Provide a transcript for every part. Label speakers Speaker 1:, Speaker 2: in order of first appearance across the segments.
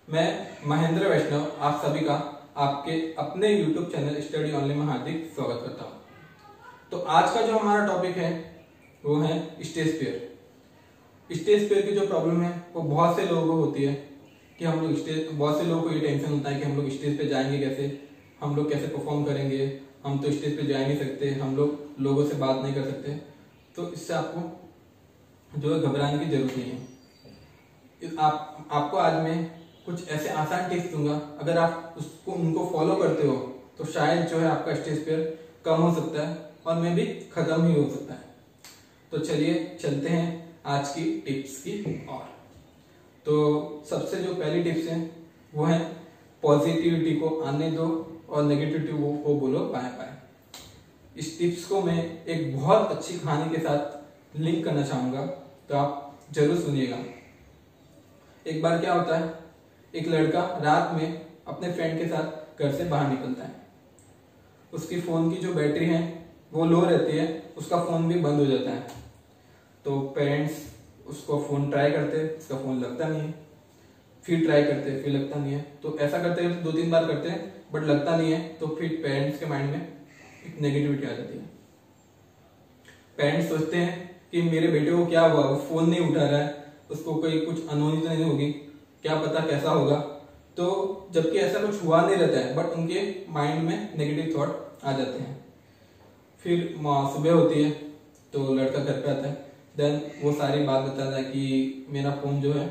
Speaker 1: मैं महेंद्र वैष्णव आप सभी का आपके अपने YouTube चैनल स्टडी ऑनली में हार्दिक स्वागत करता हूं। तो आज का जो हमारा टॉपिक है वो है स्टेज फियर। स्टेज फियर की जो प्रॉब्लम है वो बहुत से लोगों को होती है कि हम लोग बहुत से लोगों को ये टेंशन होता है कि हम लोग स्टेज पे जाएंगे कैसे, हम लोग कैसे परफॉर्म करेंगे, हम तो स्टेज पे जा ही नहीं सकते, हम लोग लोगों से बात नहीं कर सकते। तो इससे आपको जो है घबराने की जरूरत नहीं है। आपको आज मैं कुछ ऐसे आसान टिप्स दूंगा, अगर आप उनको फॉलो करते हो तो शायद जो है आपका स्टेज फियर कम हो सकता है और मे भी खत्म ही हो सकता है। तो चलिए चलते हैं आज की टिप्स की ओर। तो सबसे जो पहली टिप्स है वो है पॉजिटिविटी को आने दो और नेगेटिविटी को बोलो बाय बाय। इस टिप्स को मैं एक बहुत अच्छी कहानी के साथ लिंक करना चाहूंगा, तो आप जरूर सुनिएगा। एक बार क्या होता है, एक लड़का रात में अपने फ्रेंड के साथ घर से बाहर निकलता है। उसकी फोन की जो बैटरी है वो लो रहती है, उसका फोन भी बंद हो जाता है। तो पेरेंट्स उसको फोन ट्राई करते, उसका फोन लगता नहीं है, फिर ट्राई करते, फिर लगता नहीं है। तो ऐसा करते हैं, 2-3 बार करते हैं बट लगता नहीं है। तो फिर पेरेंट्स के माइंड में एक नेगेटिविटी आ जाती है। पेरेंट्स सोचते हैं कि मेरे बेटे को क्या हुआ, वो फोन नहीं उठा रहा है, उसको कोई कुछ अनहोनी तो नहीं होगी, क्या पता कैसा होगा। तो जबकि ऐसा कुछ हुआ नहीं रहता है बट उनके माइंड में नेगेटिव थॉट आ जाते हैं। फिर सुबह होती है तो लड़का घर पे आता है, देन वो सारी बात बताता है कि मेरा फोन जो है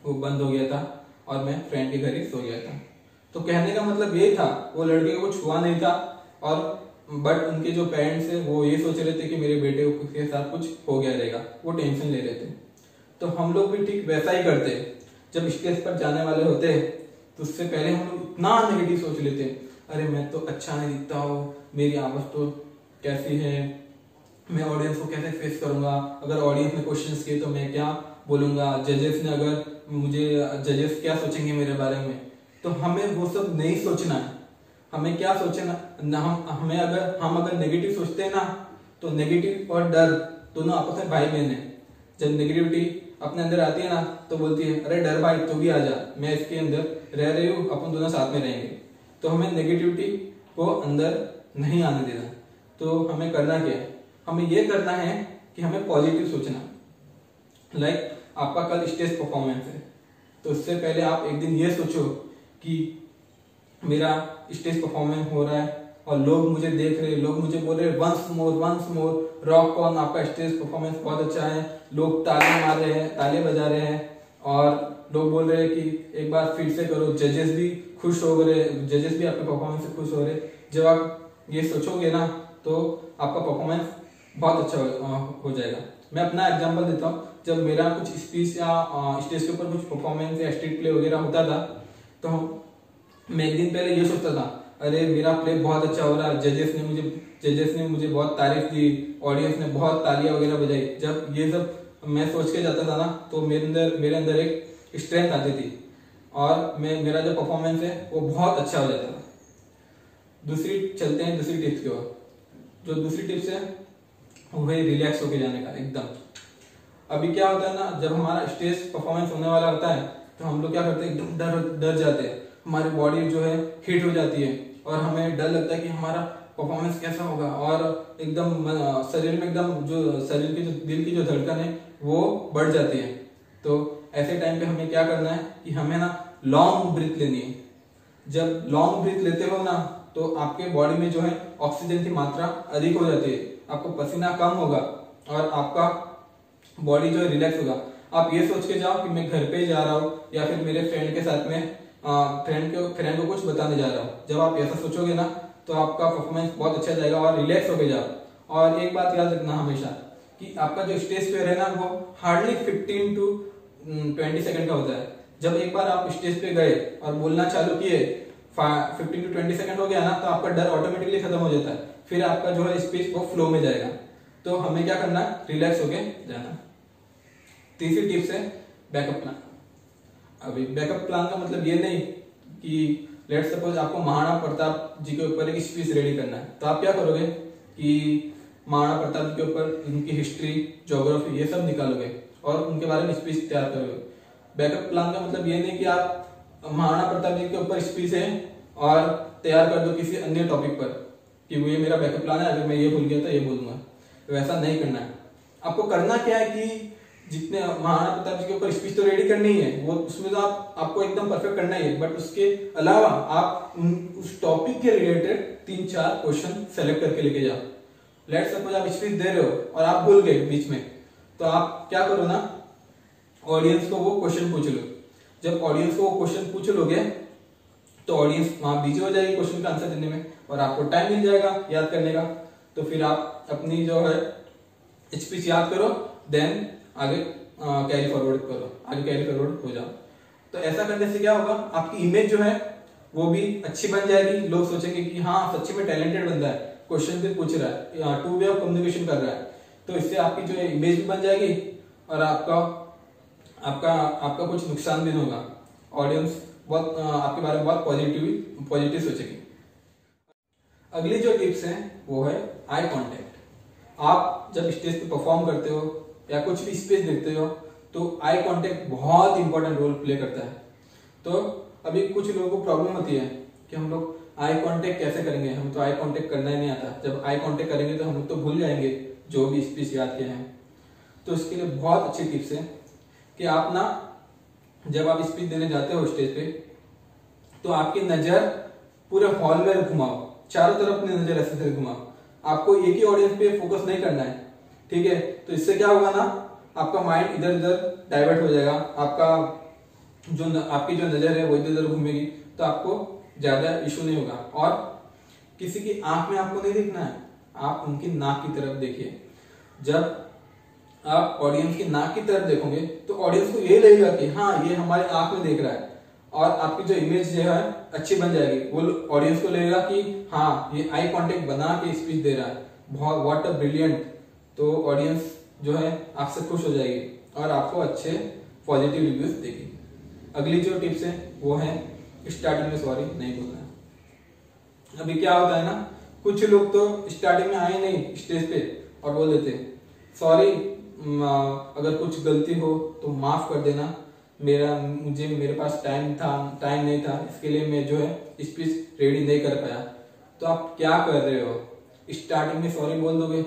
Speaker 1: वो बंद हो गया था और मैं फ्रेंड के घर ही सो गया था। तो कहने का मतलब ये था, वो लड़के को कुछ हुआ नहीं था और बट उनके जो पेरेंट्स है वो ये सोच रहे थे कि मेरे बेटे को के साथ कुछ हो गया रहेगा, वो टेंशन ले रहे थे। तो हम लोग भी ठीक वैसा ही करते हैं। जब स्टेज पर जाने वाले होते हैं तो उससे पहले हम लोग इतना नेगेटिव सोच लेते हैं, अरे मैं तो अच्छा नहीं दिखता हूँ, मेरी आवाज तो कैसी है, मैं ऑडियंस को कैसे फेस करूंगा, अगर ऑडियंस ने क्वेश्चंस किए तो मैं क्या बोलूंगा, जजेस क्या सोचेंगे मेरे बारे में। तो हमें वो सब नहीं सोचना है। हमें क्या सोचना ना, हम अगर नेगेटिव सोचते हैं ना, तो नेगेटिव और डर दोनों आपस में भाई बहन है। जब नेगेटिविटी अपने अंदर आती है ना तो बोलती है, अरे डर भाई तू भी आ जा, मैं इसके अंदर रह रही हूँ, अपन दोनों साथ में रहेंगे। तो हमें नेगेटिविटी को अंदर नहीं आने देना। तो हमें करना क्या है, हमें ये करना है कि हमें पॉजिटिव सोचना। लाइक आपका कल स्टेज परफॉर्मेंस है, तो उससे पहले आप एक दिन ये सोचो कि मेरा स्टेज परफॉर्मेंस हो रहा है और लोग मुझे देख रहे, लोग मुझे बोल रहे वंस मोर रॉक ऑन, आपका स्टेज परफॉर्मेंस बहुत अच्छा है, लोग ताली मार रहे हैं, ताली बजा रहे हैं और लोग बोल रहे हैं कि एक बार फिर से करो। जजेस भी खुश हो रहे, जजेस भी आपके परफॉर्मेंस से खुश हो रहे। जब आप ये सोचोगे ना तो आपका परफॉर्मेंस बहुत अच्छा हो जाएगा। मैं अपना एग्जांपल देता हूँ। जब मेरा कुछ स्पीच या स्टेज के ऊपर कुछ परफॉर्मेंस या स्ट्रीट प्ले वगैरह होता था तो मैं एक दिन पहले ये सोचता था, अरे मेरा प्ले बहुत अच्छा हो रहा है, जजेस ने मुझे बहुत तारीफ दी, ऑडियंस ने बहुत तालियां वगैरह बजाई। जब ये सब मैं सोच के जाता था ना तो मेरे अंदर एक स्ट्रेंथ आती थी और मेरा जो परफॉर्मेंस है वो बहुत अच्छा हो जाता था। चलते हैं दूसरी टिप्स की ओर। जो दूसरी टिप्स है वो है रिलैक्स होके जाने का एकदम। अभी क्या होता है ना, जब हमारा स्टेज परफॉर्मेंस होने वाला होता है तो हम लोग क्या करते हैं, एकदम डर जाते हैं, हमारी बॉडी जो है हिट हो जाती है और हमें डर लगता है कि हमारा परफॉर्मेंस कैसा होगा और एकदम शरीर में एकदम दिल की जो धड़कन है वो बढ़ जाती है। तो ऐसे टाइम पे हमें क्या करना है कि हमें ना लॉन्ग ब्रीथ लेनी है। जब लॉन्ग ब्रीथ लेते हो ना तो आपके बॉडी में जो है ऑक्सीजन की मात्रा अधिक हो जाती है, आपको पसीना कम होगा और आपका बॉडी जो है रिलैक्स होगा। आप ये सोच के जाओ कि मैं घर पे जा रहा हूँ या फिर मेरे फ्रेंड के साथ में फ्रेंड को कुछ बताने जा रहा हूँ। जब आप ऐसा सोचोगे ना तो आपका परफॉर्मेंस बहुत अच्छा जाएगा और रिलैक्स होके जाओ। और एक बात याद रखना हमेशा कि आपका जो स्टेज फेयर है ना वो हार्डली 15 to 20 सेकंड का होता है। जब एक बार आप स्टेज पे गए और बोलना चालू किए, 15 to 20 सेकंड हो गया ना तो आपका डर ऑटोमेटिकली खत्म हो जाता है, फिर आपका जो है स्पीच वो फ्लो में जाएगा। तो हमें क्या करना है, रिलैक्स होके जाना। तीसरी टिप्स है बैकअप प्लान। अभी बैकअप प्लान का मतलब ये नहीं कि लेट सपोज आपको महाराणा प्रताप जी के ऊपर एक स्पीच रेडी करना है, तो आप क्या करोगे कि महाराणा प्रताप जी के ऊपर उनकी हिस्ट्री, ज्योग्राफी ये सब निकालोगे और उनके बारे में स्पीच तैयार करोगे। बैकअप प्लान का मतलब ये नहीं कि आप महाराणा प्रताप जी के ऊपर स्पीच है और तैयार कर दो किसी अन्य टॉपिक पर कि वो ये मेरा बैकअप प्लान है, अगर मैं ये भूल गया तो ये बोलूंगा। वैसा नहीं करना है। आपको करना क्या है कि जितने महाराणा प्रताप जी के ऊपर स्पीच तो रेडी करनी है, वो उसमें तो आपको एकदम परफेक्ट करना ही है, बट उसके अलावा आप उस टॉपिक के रिलेटेड 3-4 क्वेश्चन सेलेक्ट करके लेके जाओ। लेट्स सपोज आप स्पीच दे रहे हो और आप भूल गए बीच में, तो आप क्या करो ना, ऑडियंस को वो क्वेश्चन पूछ लो। जब ऑडियंस को वो क्वेश्चन पूछ लोगे तो ऑडियंस वहां बिजी हो जाएगी क्वेश्चन का आंसर देने में और आपको टाइम मिल जाएगा याद करने का। तो फिर आप अपनी जो है स्पीच याद करो, देन आगे कैरी फॉरवर्ड करो, आगे कैरी फॉरवर्ड हो जाओ। तो ऐसा करने से क्या होगा, आपकी इमेज जो है वो भी अच्छी बन जाएगी। लोग सोचेंगे कि हाँ सच्ची में टैलेंटेड बंदा है, क्वेश्चन भी पूछ रहा है, टू वे ऑफ कम्युनिकेशन कर रहा है। तो इससे आपकी जो है इमेज भी बन जाएगी और आपका कुछ नुकसान भी नहीं होगा। ऑडियंस बहुत आपके बारे में बहुत पॉजिटिव सोचेगी। अगली जो टिप्स है वो है आई कांटेक्ट। आप जब स्टेज पे परफॉर्म करते हो या कुछ भी स्पीच देते हो तो आई कांटेक्ट बहुत इंपॉर्टेंट रोल प्ले करता है। तो अभी कुछ लोगों को प्रॉब्लम होती है कि हम लोग आई कांटेक्ट कैसे करेंगे, हम तो आई कांटेक्ट करना ही नहीं आता। जब आई कांटेक्ट करेंगे तो हम लोग तो भूल जाएंगे जो भी स्पीच याद किए हैं। तो इसके लिए बहुत अच्छी टिप्स है कि आप ना जब आप स्पीच देने जाते हो स्टेज पे तो आपकी नजर पूरे हॉल में घुमाओ, चारों तरफ अपनी नजर ऐसे घुमाओ। आपको एक ही ऑडियंस पे फोकस नहीं करना है, ठीक है। तो इससे क्या होगा ना, आपका माइंड इधर उधर डाइवर्ट हो जाएगा, आपकी जो नजर है वो इधर उधर घूमेगी, तो आपको ज्यादा इशू नहीं होगा। और किसी की आंख में आपको नहीं देखना है, आप उनकी नाक की तरफ देखिए। जब आप ऑडियंस की नाक की तरफ देखोगे तो ऑडियंस को ये लगेगा कि हाँ ये हमारे आंख में देख रहा है, और आपकी जो इमेज जो है अच्छी बन जाएगी। वो ऑडियंस को लगेगा कि हाँ ये आई कांटेक्ट बना के स्पीच दे रहा है, बहुत व्हाट अ ब्रिलियंट। तो ऑडियंस जो है आपसे खुश हो जाएगी और आपको अच्छे पॉजिटिव रिव्यूज देगी। अगली जो टिप्स है वो है स्टार्टिंग में सॉरी नहीं बोलना है। अभी क्या होता है ना, कुछ लोग तो स्टार्टिंग में आए नहीं स्टेज पे और बोल देते सॉरी, अगर कुछ गलती हो तो माफ कर देना, मेरे पास टाइम नहीं था, इसके लिए मैं जो है स्पीच रेडी नहीं कर पाया। तो आप क्या कर रहे हो, स्टार्टिंग में सॉरी बोल दोगे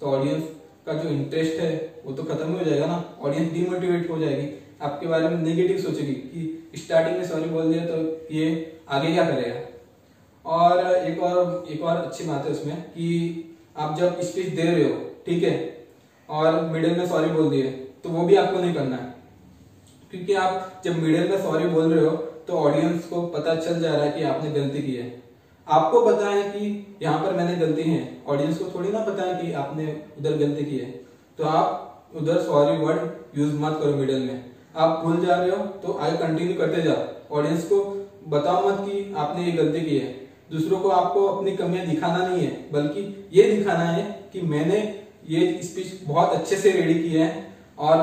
Speaker 1: तो ऑडियंस का जो इंटरेस्ट है वो तो खत्म हो जाएगा ना। ऑडियंस डिमोटिवेट हो जाएगी, आपके बारे में नेगेटिव सोचेगी कि स्टार्टिंग में सॉरी बोल दिया तो ये आगे क्या करेगा। और एक और अच्छी बात है उसमें कि आप जब स्पीच दे रहे हो, ठीक है, और मिडिल में सॉरी बोल दिए तो वो भी आपको नहीं करना है, क्योंकि आप जब मिडिल में सॉरी बोल रहे हो तो ऑडियंस को पता चल जा रहा है कि आपने गलती की है। आपको पता है कि यहाँ पर मैंने गलती है, ऑडियंस को थोड़ी ना पता है कि आपने उधर गलती की है। तो आप उधर सॉरी वर्ड यूज मत करो मिडिल में। आप भूल जा रहे हो तो आगे कंटिन्यू करते जाओ, ऑडियंस को बताओ मत कि आपने ये गलती की है। दूसरों को आपको अपनी कमियां दिखाना नहीं है, बल्कि ये दिखाना है कि मैंने ये स्पीच बहुत अच्छे से रेडी की है और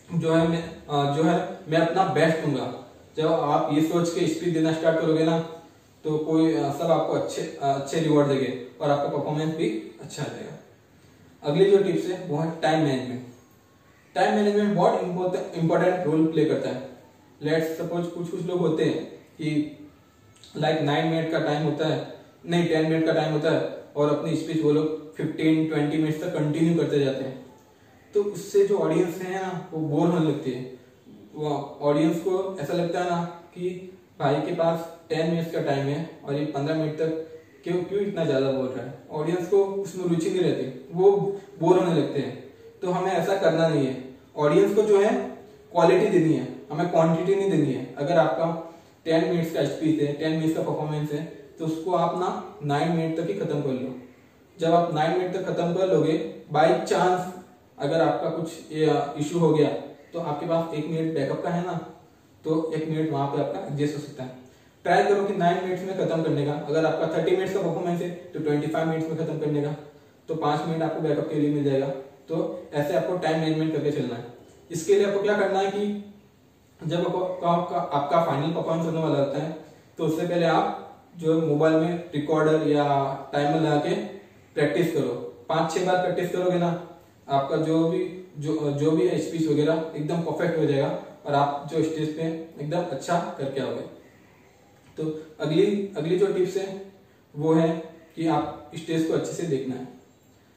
Speaker 1: जो है मैं अपना बेस्ट दूंगा। जब आप ये सोच के स्पीच देना स्टार्ट करोगे ना तो कोई सब आपको अच्छे रिवॉर्ड देंगे और आपका परफॉर्मेंस भी अच्छा रहेगा। अगली जो टिप्स है वो है टाइम मैनेजमेंट। टाइम मैनेजमेंट बहुत इंपॉर्टेंट रोल प्ले करता है। लेट्स सपोज कुछ लोग होते हैं कि लाइक 9 मिनट का टाइम होता है, नहीं 10 मिनट का टाइम होता है और अपनी स्पीच वो लोग 15-20 मिनट तक कंटिन्यू करते जाते हैं। तो उससे जो ऑडियंस है ना वो बोर होने लगती है। वो ऑडियंस को ऐसा लगता है ना कि भाई के पास 10 मिनट्स का टाइम है और ये 15 मिनट तक क्यों इतना ज्यादा बोल रहा है। ऑडियंस को उसमें रुचि नहीं रहती, वो बोर होने लगते हैं। तो हमें ऐसा करना नहीं है। ऑडियंस को जो है क्वालिटी देनी है, हमें क्वांटिटी नहीं देनी है। अगर आपका 10 मिनट्स का स्पीच है, 10 मिनट्स का परफॉर्मेंस है, तो उसको आप ना 9 मिनट तक ही खत्म कर लो। जब आप 9 मिनट तक खत्म कर लोगे, बाई चांस अगर आपका कुछ इशू हो गया तो आपके पास 1 मिनट बैकअप का है ना, तो 1 मिनट वहां पे आपका एडजस्ट हो सकता है। ट्राई करो कि 9 मिनट्स में खत्म करने का। अगर आपका 30 मिनट्स का परफॉर्मेंस है तो 25 मिनट्स में खत्म करने का, तो 5 मिनट आपको बैकअप के लिए मिल जाएगा। तो ऐसे आपको टाइम मैनेजमेंट करके चलना है। इसके लिए आपको क्या करना है कि जब आपका फाइनल परफॉर्मेंस होने वाला होता है तो उससे पहले आप जो मोबाइल में रिकॉर्डर या टाइमर लगा के प्रैक्टिस करो। 5-6 बार प्रैक्टिस करोगे ना, आपका जो भी है स्पीच वगैरह एकदम परफेक्ट हो जाएगा और आप जो स्टेज पे एकदम अच्छा करके आओगे। तो अगली जो टिप्स है वो है कि आप स्टेज को अच्छे से देखना है।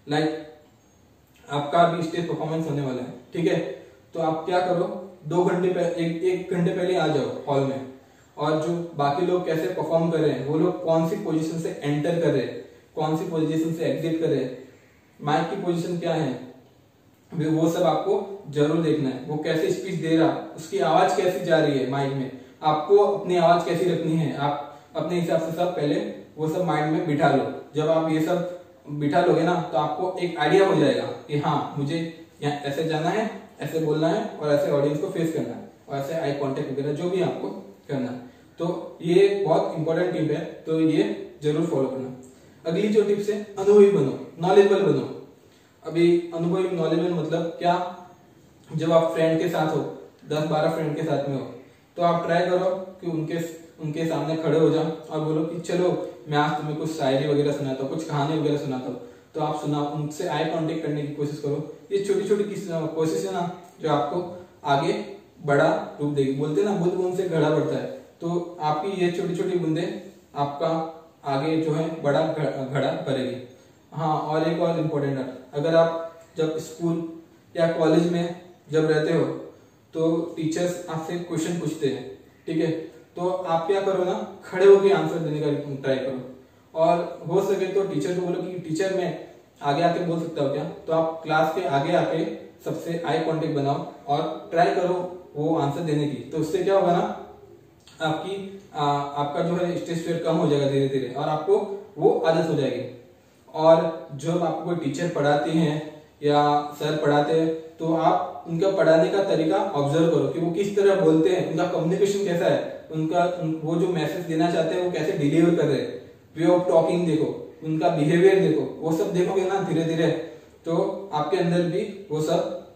Speaker 1: लाइक आपका अभी स्टेज परफॉर्मेंस होने वाला है, ठीक है, तो आप क्या करो, 2 घंटे पहले, एक घंटे पहले आ जाओ हॉल में, और जो बाकी लोग कैसे परफॉर्म कर रहे हैं, वो लोग कौन सी पोजीशन से एंटर कर रहे हैं, कौन सी पोजीशन से एग्जिट कर रहे हैं, माइक की पोजीशन क्या है, वो सब आपको जरूर देखना है। वो कैसे स्पीच दे रहा, उसकी आवाज कैसी जा रही है माइक में, आपको अपनी आवाज कैसी रखनी है, आप अपने हिसाब से सब पहले वो सब माइंड में बिठा लो। जब आप ये सब बिठा लोगे ना, तो आपको एक आइडिया हो जाएगा कि हाँ, मुझे यहाँ ऐसे जाना है, ऐसे बोलना है, और ऐसे ऑडियंस को फेस करना है, और ऐसे आई कांटेक्ट वगैरह जो भी आपको करना है। तो ये बहुत इंपॉर्टेंट टिप है, तो ये जरूर फॉलो करना। अगली जो टिप्स है, अनुभवी बनो, नॉलेजेबल बनो। अभी अनुभवी नॉलेजेबल मतलब क्या, जब आप फ्रेंड के साथ हो, 10-12 फ्रेंड के साथ में हो, तो आप ट्राई करो कि उनके सामने खड़े हो जाओ और बोलो कि चलो मैं आज तुम्हें कुछ शायरी वगैरह सुनाता हूँ, कुछ कहानी वगैरह सुनाता हूँ। तो आप सुना, उनसे आई कांटेक्ट करने की कोशिश करो। ये छोटी छोटी कोशिश है ना, जो आपको आगे बड़ा रूप देगी। बोलते हैं ना, बूंद बूंद से घड़ा बढ़ता है, तो आपकी ये छोटी छोटी बूंदे आपका आगे जो है बड़ा घड़ा भरेगी। हाँ, और एक और इम्पोर्टेंट है, अगर आप जब स्कूल या कॉलेज में जब रहते हो, तो टीचर्स आपसे क्वेश्चन पूछते हैं, ठीक है, तो आप क्या करो ना, खड़े होकर आंसर देने का ट्राई करो, और हो सके तो टीचर को बोलो कि टीचर मैं आगे आके बोल सकता हूँ क्या, तो आप क्लास के आगे आके सबसे आई कांटेक्ट बनाओ और ट्राई करो वो आंसर देने की। तो उससे क्या होगा ना, आपका जो है स्ट्रेस फियर कम हो जाएगा धीरे धीरे, और आपको वो आदत हो जाएगी। और जब आपको कोई टीचर पढ़ाते हैं या सर पढ़ाते हैं, तो आप उनका पढ़ाने का तरीका ऑब्जर्व करो कि वो किस तरह बोलते हैं, उनका कम्युनिकेशन कैसा है, वो जो मैसेज देना चाहते हैं वो कैसे डिलीवर कर रहे हैं, वे ऑफ टॉकिंग देखो, उनका बिहेवियर देखो। वो सब देखोगे ना धीरे धीरे, तो आपके अंदर भी वो सब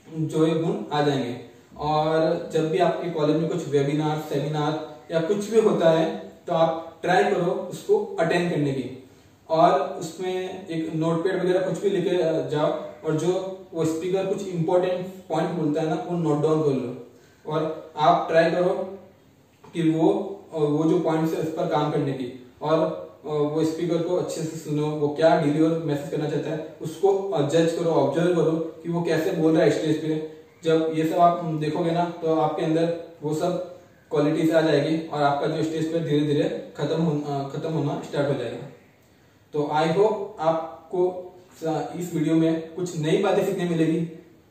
Speaker 1: जो है गुण आ जाएंगे। और जब भी आपके कॉलेज में कुछ वेबिनार, सेमिनार या कुछ भी होता है, तो आप ट्राई करो उसको अटेंड करने की, और उसमें एक नोटपैड वगैरह कुछ भी लेके जाओ, और जो वो स्पीकर कुछ इंपॉर्टेंट पॉइंट बोलता है ना, वो नोट डाउन कर लो, और आप ट्राई करो कि वो जो पॉइंट्स है उस पर काम करने की, और वो स्पीकर को अच्छे से सुनो, वो क्या डिलीवर मैसेज करना चाहता है उसको जज करो, ऑब्जर्व करो कि वो कैसे बोल रहा है स्टेज पे। जब ये सब आप देखोगे ना, तो आपके अंदर वो सब क्वालिटीज आ जाएगी, और आपका जो स्टेज पे धीरे धीरे खत्म होना स्टार्ट हो जाएगा। तो आई होप आपको इस वीडियो में कुछ नई बातें सीखने मिलेगी,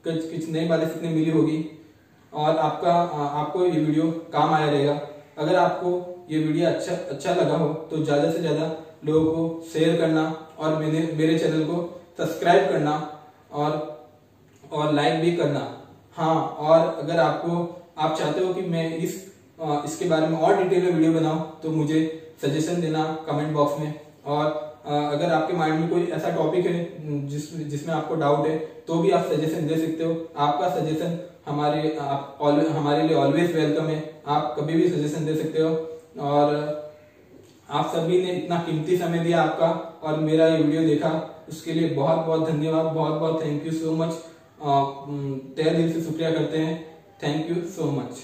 Speaker 1: कुछ नई बातें सीखने मिली होगी, और आपको ये वीडियो काम आया रहेगा। अगर आपको ये वीडियो अच्छा लगा हो, तो ज्यादा से ज्यादा लोगों को शेयर करना, और मेरे चैनल को सब्सक्राइब करना, और लाइक भी करना। हाँ, और अगर आप चाहते हो कि मैं इसके बारे में और डिटेल में वीडियो बनाऊं, तो मुझे सजेशन देना कमेंट बॉक्स में। और अगर आपके माइंड में कोई ऐसा टॉपिक है जिसमें आपको डाउट है, तो भी आप सजेशन दे सकते हो। आपका सजेशन हमारे लिए ऑलवेज वेलकम है, आप कभी भी सजेशन दे सकते हो। और आप सभी ने इतना कीमती समय दिया आपका, और मेरा ये वीडियो देखा, उसके लिए बहुत बहुत धन्यवाद, बहुत बहुत थैंक यू सो मच। तहे दिल से शुक्रिया करते हैं, थैंक यू सो मच।